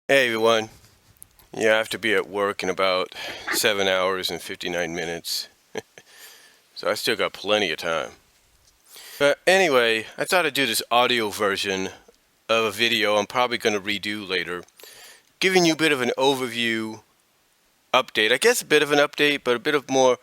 Hey everyone. Yeah, I have to be at work in about 7 hours and 59 minutes. So I still got plenty of time. But anyway, I thought I'd do this audio version of a video I'm probably going to redo later, giving you a bit of an overview update. I guess a bit of an update, but a bit of more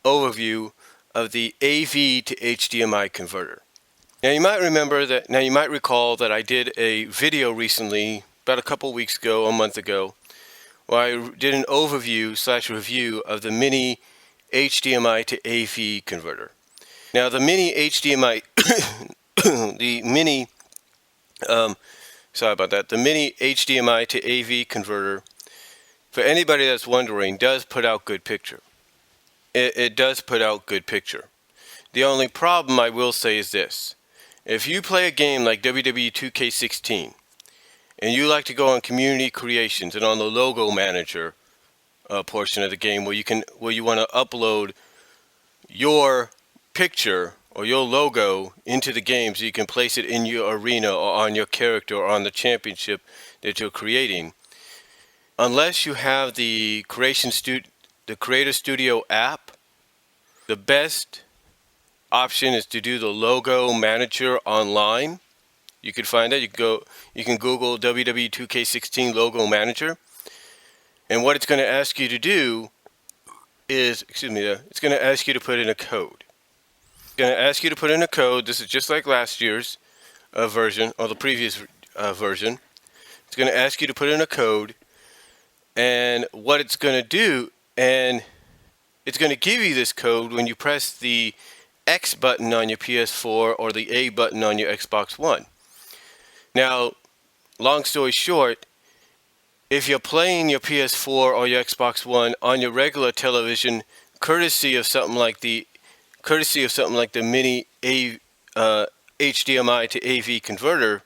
overview of the AV to HDMI converter. Now you might recall that I did a video recently, about a couple weeks ago, a month ago, where I did an overview / review of the mini HDMI to AV converter. Now the mini HDMI, the mini, sorry about that, the mini HDMI to AV converter, for anybody that's wondering, does put out good picture. It does put out good picture. The only problem I will say is this. If you play a game like WWE2K16, and you like to go on community creations and on the logo manager portion of the game where you want to upload your picture or your logo into the game so you can place it in your arena or on your character or on the championship that you're creating, unless you have the Creator Studio app, the best option is to do the logo manager online. You can find that. You can Google WWE2K16 logo manager, and what it's going to ask you to do is, it's going to ask you to put in a code. It's going to ask you to put in a code. This is just like last year's version or the previous version. It's going to ask you to put in a code, and what it's going to do, and it's going to give you this code when you press the X button on your PS4 or the A button on your Xbox One. Now, long story short, if you're playing your PS4 or your Xbox One on your regular television, courtesy of something like the mini HDMI to AV converter,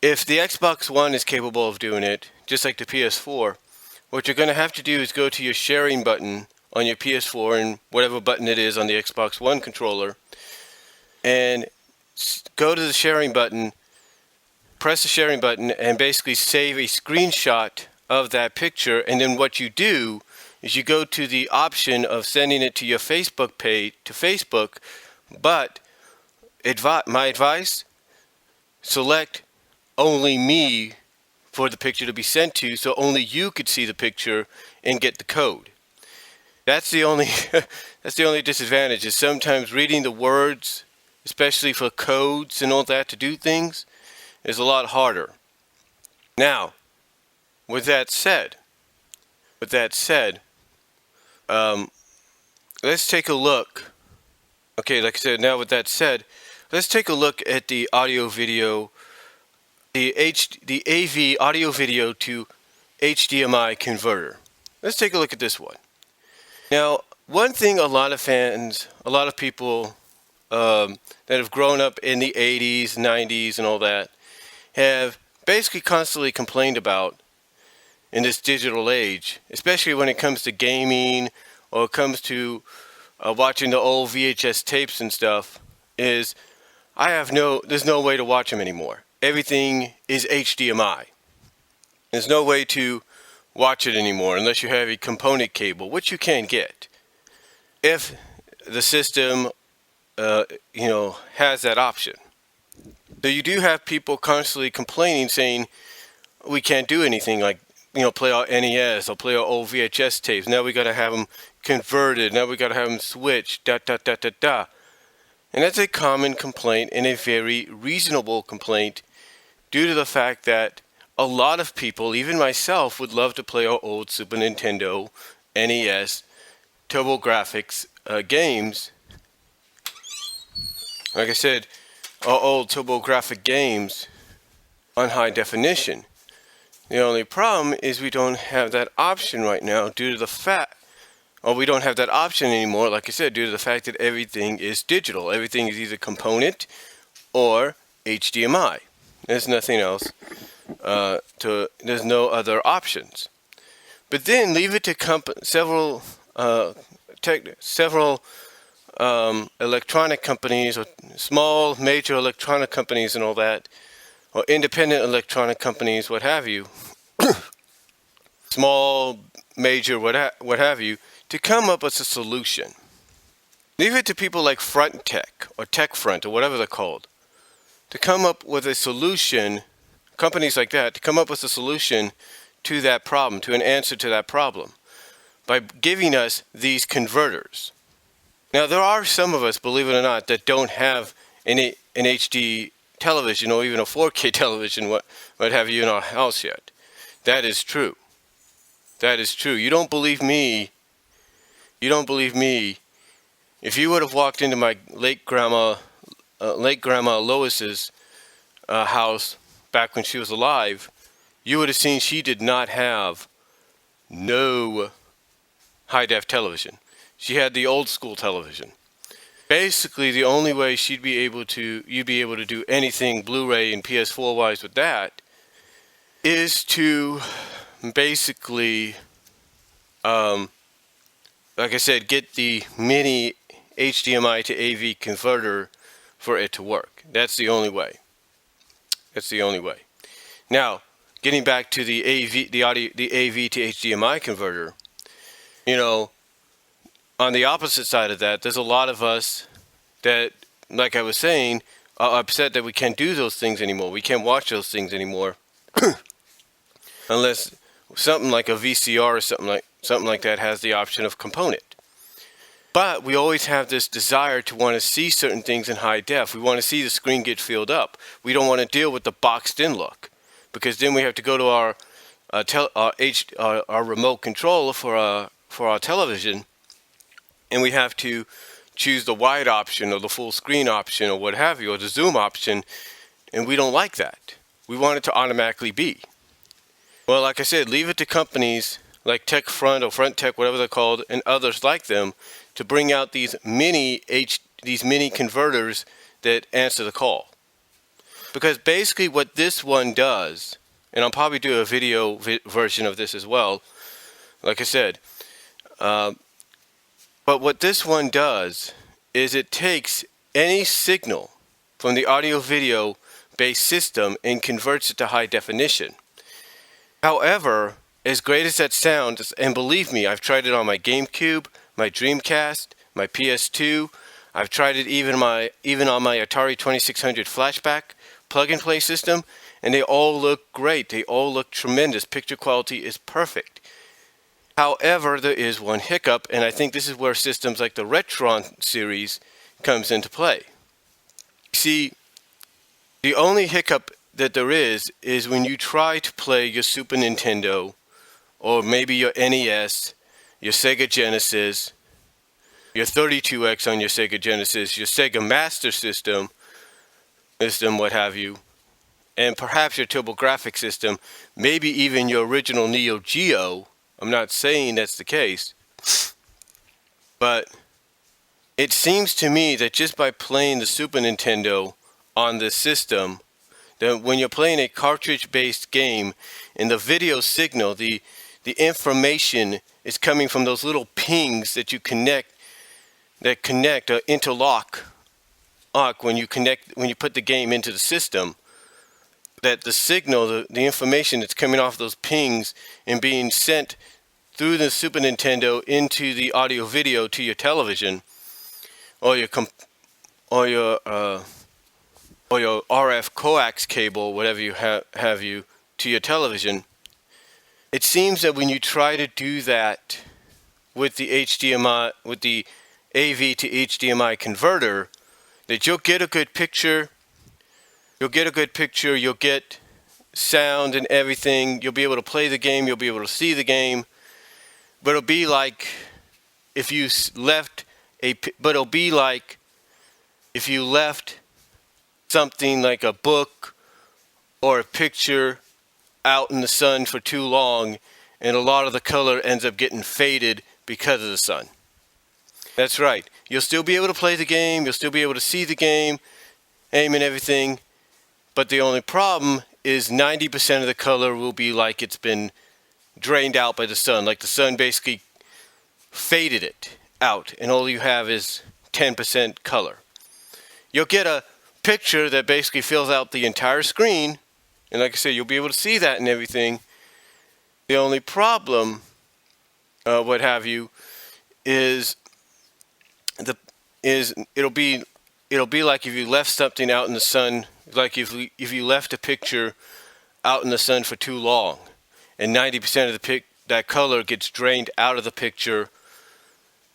if the Xbox One is capable of doing it, just like the PS4, what you're going to have to do is go to your sharing button on your PS4 and whatever button it is on the Xbox One controller, and go to the sharing button, press the sharing button, and basically save a screenshot of that picture. And then what you do is you go to the option of sending it to your Facebook page, to Facebook, but my advice, select only me for the picture to be sent to, so only you could see the picture and get the code. That's the only disadvantage, is sometimes reading the words, especially for codes and all that to do things, is a lot harder. Now, with that said, let's take a look. Okay, like I said, now with that said, let's take a look at the audio video, the AV audio video to HDMI converter. Let's take a look at this one. Now, one thing a lot of people that have grown up in the 80s, 90s, and all that, have basically constantly complained about in this digital age, especially when it comes to gaming or it comes to watching the old VHS tapes and stuff, is there's no way to watch them anymore. Everything is HDMI. There's no way to watch it anymore unless you have a component cable, which you can get if the system has that option. So you do have people constantly complaining, saying we can't do anything, like play our NES or play our old VHS tapes. Now we got to have them converted. Now we got to have them switched. And that's a common complaint, and a very reasonable complaint, due to the fact that a lot of people, even myself, would love to play our old Super Nintendo, NES, TurboGrafx games. Like I said, our old TurboGrafx games on high definition. The only problem is we don't have that option right now due to the fact, or we don't have that option anymore, like I said, due to the fact that everything is digital. Everything is either component or HDMI. There's nothing else. There's no other options. But then leave it to several electronic companies, or small major electronic companies and all that, or independent electronic companies, what have you, small, major, what have you, to come up with a solution. Leave it to people like Front Tech or Tech Front or whatever they're called to come up with a solution, companies like that, to come up with a solution to that problem, to an answer to that problem, by giving us these converters. Now, there are some of us, believe it or not, that don't have an HD television or even a 4K television, what have you, in our house yet. That is true. That is true. You don't believe me. You don't believe me. If you would have walked into my late grandma Lois's house back when she was alive, you would have seen she did not have no high-def television. She had the old school television. Basically, the only way you'd be able to do anything Blu-ray and PS4 wise with that is to basically, like I said, get the mini HDMI to AV converter for it to work. That's the only way. That's the only way. Now, getting back to the AV to HDMI converter, you know, on the opposite side of that, there's a lot of us that, like I was saying, are upset that we can't do those things anymore. We can't watch those things anymore unless something like a VCR or something like that has the option of component. But we always have this desire to want to see certain things in high def. We want to see the screen get filled up. We don't want to deal with the boxed in look, because then we have to go to our remote control for our television, and we have to choose the wide option or the full screen option or what have you, or the zoom option, and we don't like that. We want it to automatically be. Well, like I said, leave it to companies like Tech Front or Front Tech, whatever they're called, and others like them, to bring out these mini converters that answer the call. Because basically what this one does, and I'll probably do a video version of this as well, like I said, but what this one does is it takes any signal from the audio video based system and converts it to high definition. However, as great as that sounds, and believe me, I've tried it on my GameCube, my Dreamcast, my PS2, I've tried it even on my Atari 2600 flashback plug-and-play system, and they all look great. They all look tremendous. Picture quality is perfect. However, there is one hiccup, and I think this is where systems like the Retron series comes into play. See, the only hiccup that there is when you try to play your Super Nintendo, or maybe your NES, your Sega Genesis, your 32X on your Sega Genesis, your Sega Master System, what have you, and perhaps your TurboGrafx system, maybe even your original Neo Geo. I'm not saying that's the case, but it seems to me that just by playing the Super Nintendo on this system, that when you're playing a cartridge-based game, and the video signal, the information is coming from those little pings that you connect, interlock when you put the game into the system, that the signal, the information that's coming off those pings and being sent through the Super Nintendo into the audio video to your television, or your RF coax cable, whatever you have you, to your television. It seems that when you try to do that with the HDMI, with the AV to HDMI converter, that you'll get a good picture. You'll get sound and everything. You'll be able to play the game. You'll be able to see the game. But it'll be like if you left something like a book or a picture out in the sun for too long, and a lot of the color ends up getting faded because of the sun. That's right. You'll still be able to play the game. You'll still be able to see the game, aim and everything. But the only problem is 90% of the color will be like it's been drained out by the sun. Like the sun basically faded it out, and all you have is 10% color. You'll get a picture that basically fills out the entire screen. And like I said, you'll be able to see that and everything. The only problem, what have you, is it'll be like if you left something out in the sun, like if you left a picture out in the sun for too long, and 90% of that color gets drained out of the picture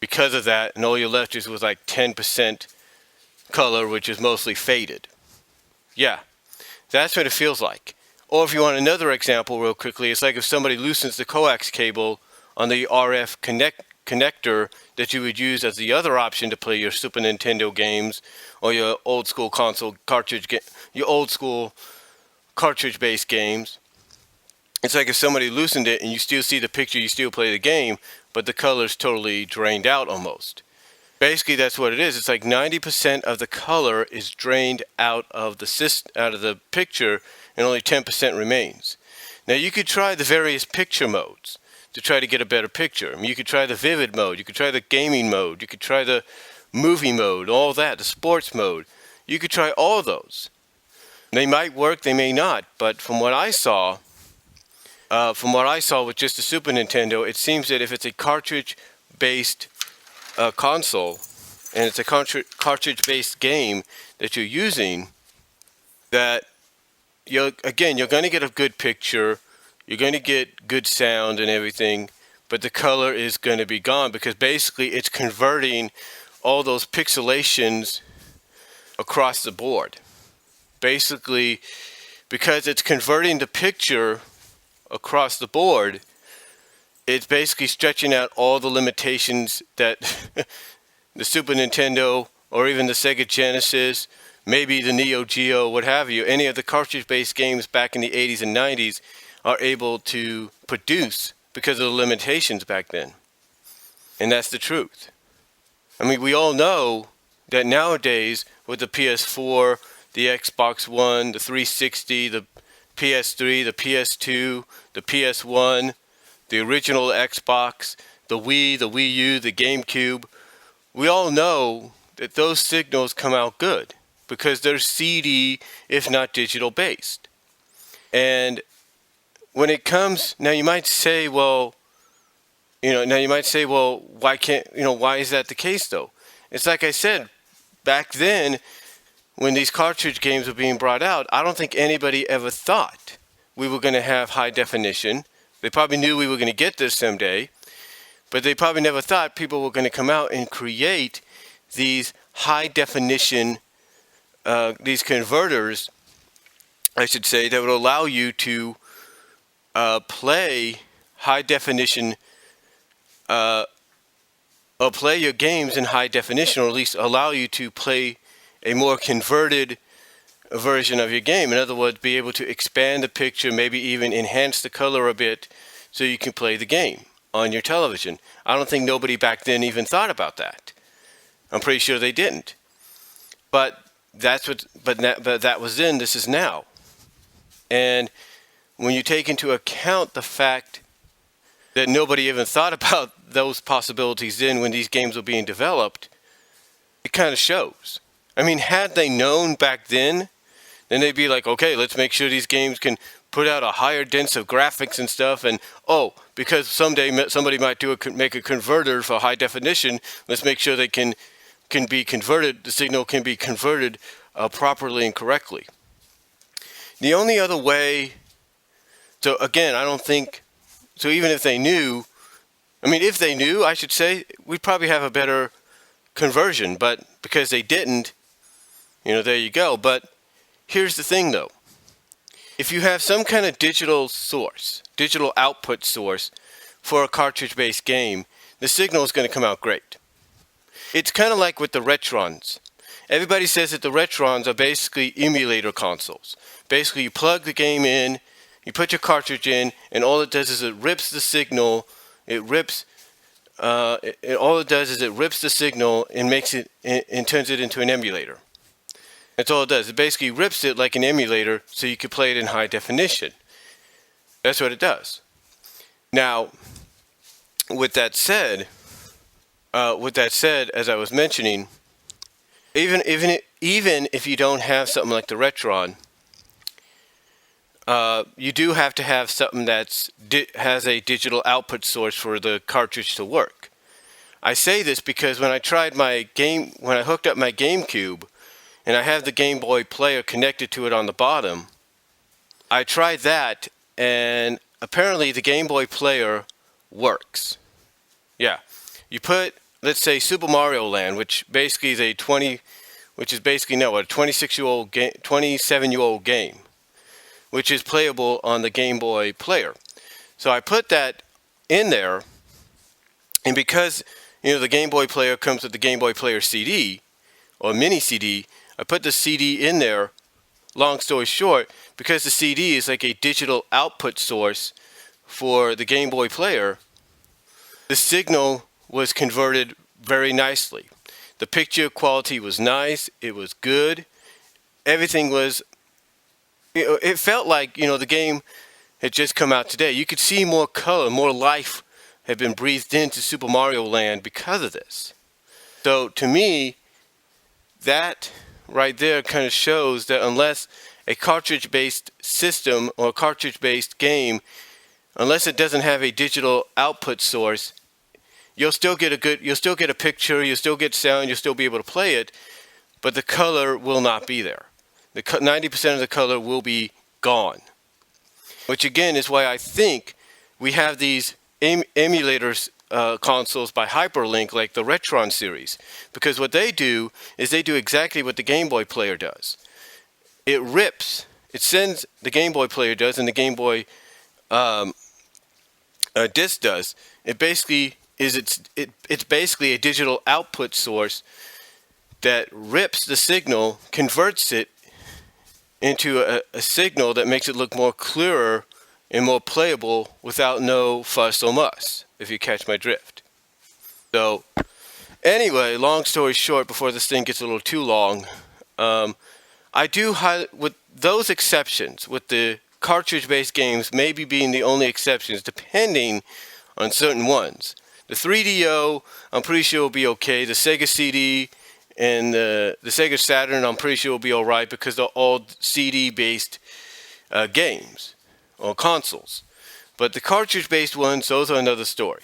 because of that, and all you're left is with like 10% color, which is mostly faded. Yeah, that's what it feels like. Or if you want another example real quickly, it's like if somebody loosens the coax cable on the RF connector that you would use as the other option to play your Super Nintendo games or your old school console cartridge, your old school cartridge-based games. It's like if somebody loosened it and you still see the picture, you still play the game, but the color's totally drained out almost. Basically, that's what it is. It's like 90% of the color is drained out of the picture, and only 10% remains. Now, you could try the various picture modes to try to get a better picture. I mean, you could try the vivid mode, you could try the gaming mode, you could try the movie mode, all that, the sports mode. You could try all of those. They might work, they may not, but from what I saw with just the Super Nintendo, it seems that if it's a cartridge-based console, and it's a cartridge-based game that you're using, that you're going to get a good picture, you're going to get good sound and everything, but the color is going to be gone because basically it's converting all those pixelations across the board. Basically, because it's converting the picture across the board, it's basically stretching out all the limitations that the Super Nintendo or even the Sega Genesis, maybe the Neo Geo, what have you, any of the cartridge-based games back in the 80s and 90s are able to produce because of the limitations back then. And that's the truth. I mean, we all know that nowadays with the PS4, the Xbox One, the 360, the PS3, the PS2, the PS1, the original Xbox, the Wii, the Wii U, the GameCube, we all know that those signals come out good because they're CD, if not digital based. And when it comes, now you might say, well, why is that the case though? It's like I said, back then, when these cartridge games were being brought out, I don't think anybody ever thought we were going to have high definition. They probably knew we were going to get this someday, but they probably never thought people were going to come out and create these high definition, these converters, I should say, that would allow you to play high definition, or play your games in high definition, or at least allow you to play a more converted version of your game. In other words, be able to expand the picture, maybe even enhance the color a bit so you can play the game on your television. I don't think nobody back then even thought about that. I'm pretty sure they didn't. But that was then, this is now. And when you take into account the fact that nobody even thought about those possibilities then when these games were being developed, it kind of shows. I mean, had they known back then they'd be like, okay, let's make sure these games can put out a higher dense of graphics and stuff, and because someday somebody might make a converter for high definition, let's make sure they can be converted, the signal can be converted properly and correctly. The only other way, so again, I don't think, so even if they knew, if they knew, I should say, we'd probably have a better conversion, but because they didn't, there you go. But here's the thing though. If you have some kind of digital output source for a cartridge-based game, the signal is going to come out great. It's kind of like with the Retrons. Everybody says that the Retrons are basically emulator consoles. Basically, you plug the game in, you put your cartridge in, and all it does is it rips the signal. All it does is it rips the signal and makes it and turns it into an emulator. That's all it does. It basically rips it like an emulator so you can play it in high definition. That's what it does. Now, with that said, as I was mentioning, even even if you don't have something like the Retron, you do have to have something that's has a digital output source for the cartridge to work. I say this because when I hooked up my GameCube, and I have the Game Boy player connected to it on the bottom, I tried that, and apparently the Game Boy player works. Yeah, you put, let's say, Super Mario Land, which basically is a 26-year-old game, 27-year-old game, which is playable on the Game Boy player. So I put that in there, and because the Game Boy player comes with the Game Boy Player CD or mini CD, I put the CD in there. Long story short, because the CD is like a digital output source for the Game Boy player, the signal was converted very nicely. The picture quality was nice. It was good. Everything was, it felt like, the game had just come out today. You could see more color, more life had been breathed into Super Mario Land because of this. So to me, that right there kind of shows that unless a cartridge-based system or a cartridge-based game, unless it doesn't have a digital output source, you'll still get a picture, you'll still get sound, you'll still be able to play it, but the color will not be there. 90% of the color will be gone. Which again is why I think we have these emulators consoles by Hyperlink, like the Retron series, because what they do is they do exactly what the Game Boy player does. It sends the Game Boy player does, and the Game Boy disc does. It's basically a digital output source that rips the signal, converts it into a signal that makes it look more clearer and more playable without no fuss or muss, if you catch my drift. So, anyway, long story short, before this thing gets a little too long, I do with those exceptions, with the cartridge-based games maybe being the only exceptions, depending on certain ones. The 3DO, I'm pretty sure will be okay. The Sega CD and the Sega Saturn, I'm pretty sure will be alright because they're all CD-based games or consoles. But the cartridge-based ones, those are another story.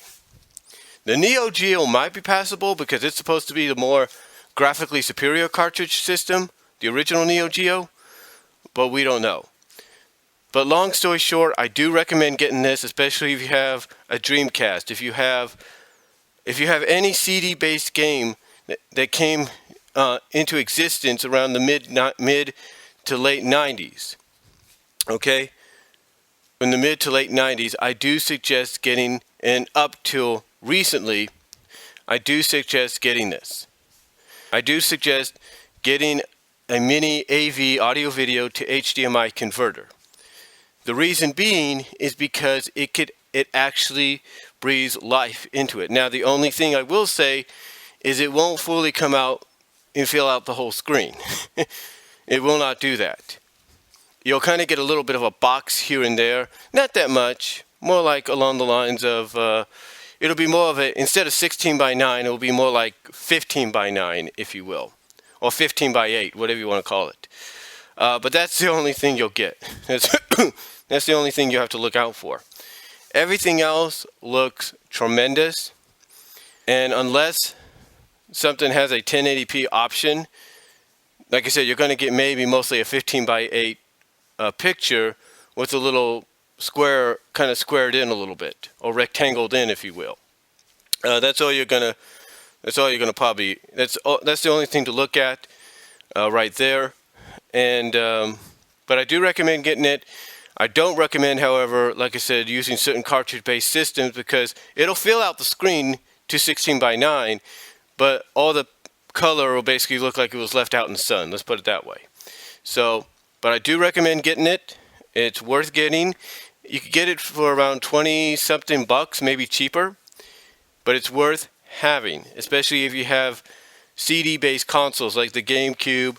The Neo Geo might be passable because it's supposed to be the more graphically superior cartridge system, the original Neo Geo, but we don't know. But long story short, I do recommend getting this, especially if you have a Dreamcast. If you have any CD-based game that came into existence around the mid to late 90s, okay? In the mid to late 90s, I do suggest getting, and up till recently, I do suggest getting this. I do suggest getting a mini AV audio video to HDMI converter. The reason being is because it actually breathes life into it. Now, the only thing I will say is it won't fully come out and fill out the whole screen. It will not do that. You'll kind of get a little bit of a box here and there. Not that much. More like along the lines of, it'll be more of a, instead of 16 by 9, it'll be more like 15 by 9, if you will. Or 15 by 8, whatever you want to call it. But that's the only thing you'll get. That's the only thing you have to look out for. Everything else looks tremendous. And unless something has a 1080p option, like I said, you're going to get maybe mostly a 15 by 8 picture with a little square, kind of squared in a little bit, or rectangled in, if you will. That's all you're gonna probably. That's the only thing to look at right there. And but I do recommend getting it. I don't recommend, however, like I said, using certain cartridge-based systems because it'll fill out the screen to 16 by 9, but all the color will basically look like it was left out in the sun. Let's put it that way. So, but I do recommend getting it. It's worth getting. You could get it for around 20-something bucks, maybe cheaper, but it's worth having, especially if you have CD-based consoles like the GameCube,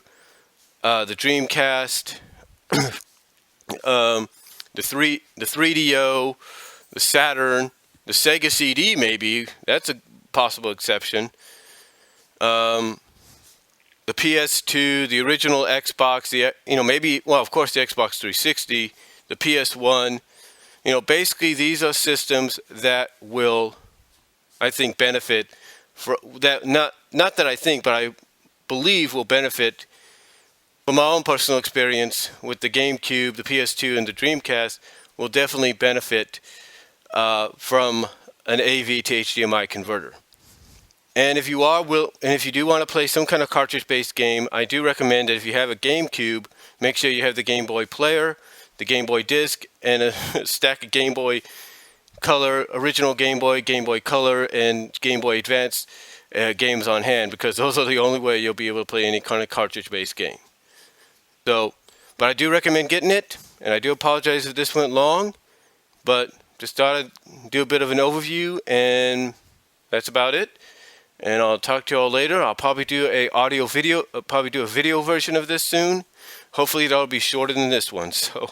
the Dreamcast, the 3DO, the Saturn, the Sega CD maybe. That's a possible exception. the PS2, the original Xbox, maybe, well, of course, the Xbox 360, the PS1. Basically, these are systems that will, I think, benefit for that. Not that I think, but I believe will benefit from my own personal experience with the GameCube, the PS2, and the Dreamcast. Will definitely benefit from an AV to HDMI converter. And if you do want to play some kind of cartridge-based game, I do recommend that if you have a GameCube, make sure you have the Game Boy player, the Game Boy disc, and a stack of Game Boy Color, original Game Boy Color, and Game Boy Advance games on hand, because those are the only way you'll be able to play any kind of cartridge-based game. So, but I do recommend getting it, and I do apologize if this went long, but just thought I'd do a bit of an overview, and that's about it. And I'll talk to you all later. I'll probably do a video version of this soon. Hopefully that'll be shorter than this one. So